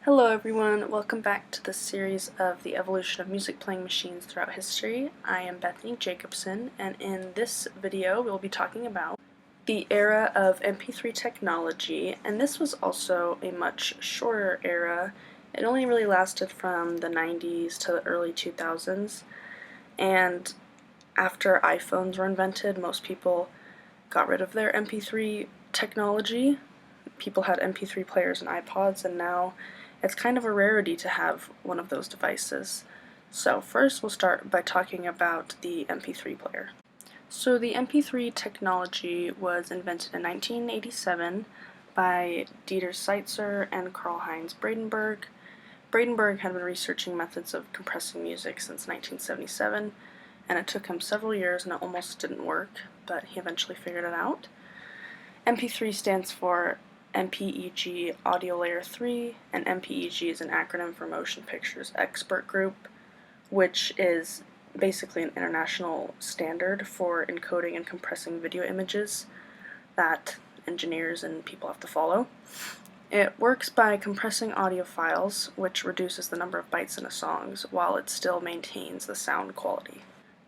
Hello everyone, welcome back to this series of the evolution of music playing machines throughout history. I am Bethany Jacobsen, and in this video we'll be talking about the era of MP3 technology, and this was also a much shorter era. It only really lasted from the 90s to the early 2000s, and after iPhones were invented, most people got rid of their MP3 technology. People had MP3 players and iPods, and now it's kind of a rarity to have one of those devices. So first we'll start by talking about the MP3 player. So the MP3 technology was invented in 1987 by Dieter Seitzer and Karl-Heinz Bradenberg. Bradenberg had been researching methods of compressing music since 1977, and it took him several years and it almost didn't work, but he eventually figured it out. MP3 stands for MPEG Audio Layer 3, and MPEG is an acronym for Motion Pictures Expert Group, which is basically an international standard for encoding and compressing video images that engineers and people have to follow. It works by compressing audio files, which reduces the number of bytes in a song, while it still maintains the sound quality.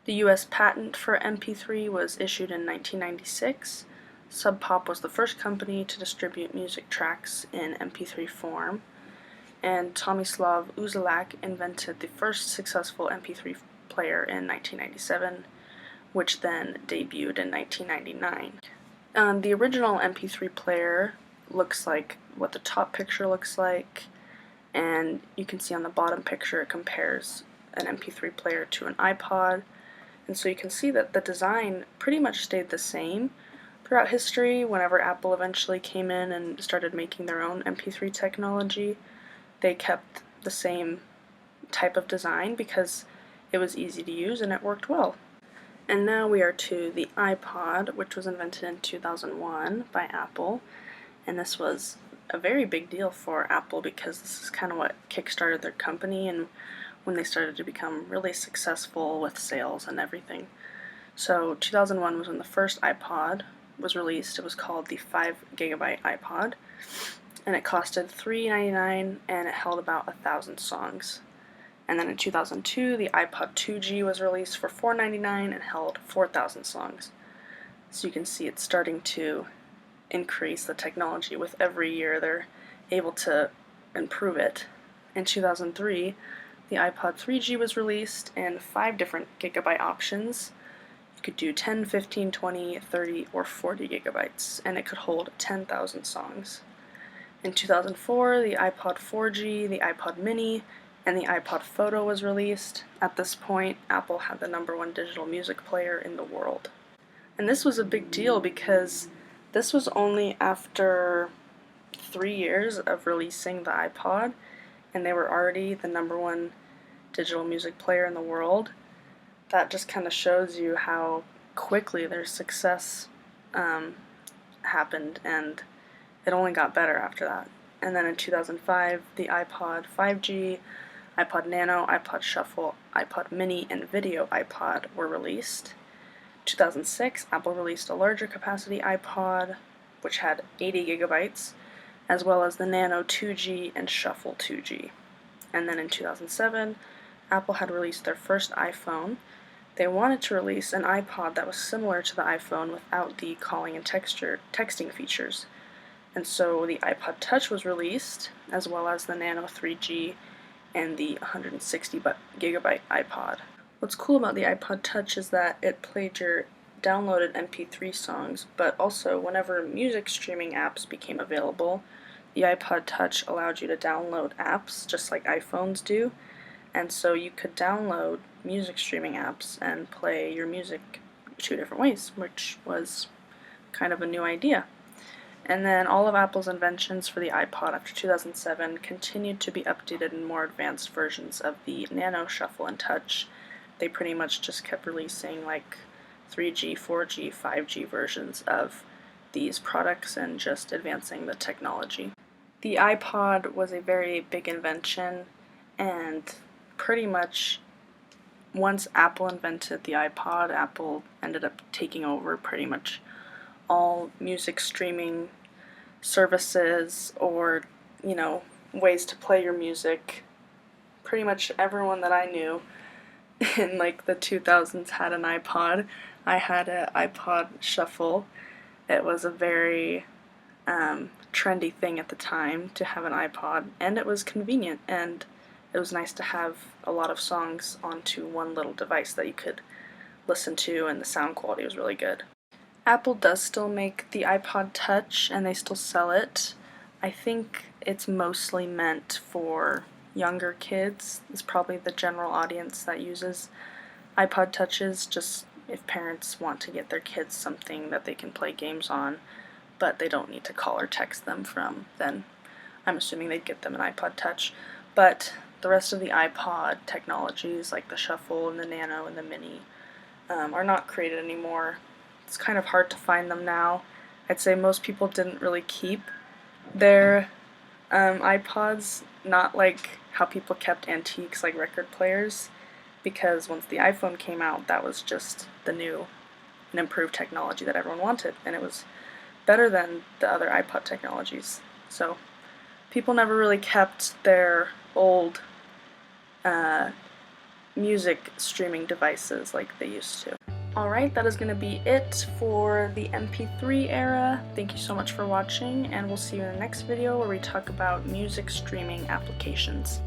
The US patent for MP3 was issued in 1996. Sub Pop was the first company to distribute music tracks in MP3 form, and Tomislav Uzelac invented the first successful MP3 player in 1997, which then debuted in 1999. The original MP3 player looks like what the top picture looks like, and you can see on the bottom picture it compares an MP3 player to an iPod, and so you can see that the design pretty much stayed the same throughout history. Whenever Apple eventually came in and started making their own MP3 technology, they kept the same type of design because it was easy to use and it worked well. And now we are to the iPod, which was invented in 2001 by Apple, and this was a very big deal for Apple because this is kind of what kickstarted their company and when they started to become really successful with sales and everything. So 2001 was when the first iPod was released. It was called the 5 GB iPod, and it costed $3.99 and it held about 1,000 songs. And then in 2002 the iPod 2G was released for $4.99 and held 4,000 songs. So you can see it's starting to increase the technology. With every year they're able to improve it. In 2003 the iPod 3G was released in 5 different gigabyte options. You could do 10, 15, 20, 30, or 40 gigabytes, and it could hold 10,000 songs. In 2004, the iPod 4G, the iPod mini, and the iPod Photo was released. At this point, Apple had the #1 digital music player in the world. And this was a big deal because this was only after 3 years of releasing the iPod, and they were already the #1 digital music player in the world. That just kind of shows you how quickly their success happened, and it only got better after that. And then in 2005, the iPod 5G, iPod Nano, iPod Shuffle, iPod Mini, and Video iPod were released. 2006, Apple released a larger capacity iPod, which had 80 gigabytes, as well as the Nano 2G and Shuffle 2G. And then in 2007, Apple had released their first iPhone. They wanted to release an iPod that was similar to the iPhone without the calling and texting features. And so the iPod Touch was released, as well as the Nano 3G and the 160 gigabyte iPod. What's cool about the iPod Touch is that it played your downloaded MP3 songs, but also whenever music streaming apps became available, the iPod Touch allowed you to download apps just like iPhones do. And so you could download music streaming apps and play your music 2 different ways, which was kind of a new idea. And then all of Apple's inventions for the iPod after 2007 continued to be updated in more advanced versions of the Nano, Shuffle, and Touch. They pretty much just kept releasing like 3G, 4G, 5G versions of these products and just advancing the technology. The iPod was a very big invention, and pretty much once Apple invented the iPod, Apple ended up taking over pretty much all music streaming services or, ways to play your music. Pretty much everyone that I knew in like the 2000s had an iPod. I had an iPod Shuffle. It was a very trendy thing at the time to have an iPod, and it was convenient, and it was nice to have a lot of songs onto one little device that you could listen to, and the sound quality was really good. Apple does still make the iPod Touch, and they still sell it. I think it's mostly meant for younger kids. It's probably the general audience that uses iPod Touches, just if parents want to get their kids something that they can play games on, but they don't need to call or text them from, then I'm assuming they'd get them an iPod Touch. But the rest of the iPod technologies, like the Shuffle and the Nano and the Mini, are not created anymore. It's kind of hard to find them now. I'd say most people didn't really keep their iPods, not like how people kept antiques like record players, because once the iPhone came out, that was just the new and improved technology that everyone wanted, and it was better than the other iPod technologies. So people never really kept their old music streaming devices like they used to. Alright, that is going to be it for the MP3 era. Thank you so much for watching, and we'll see you in the next video where we talk about music streaming applications.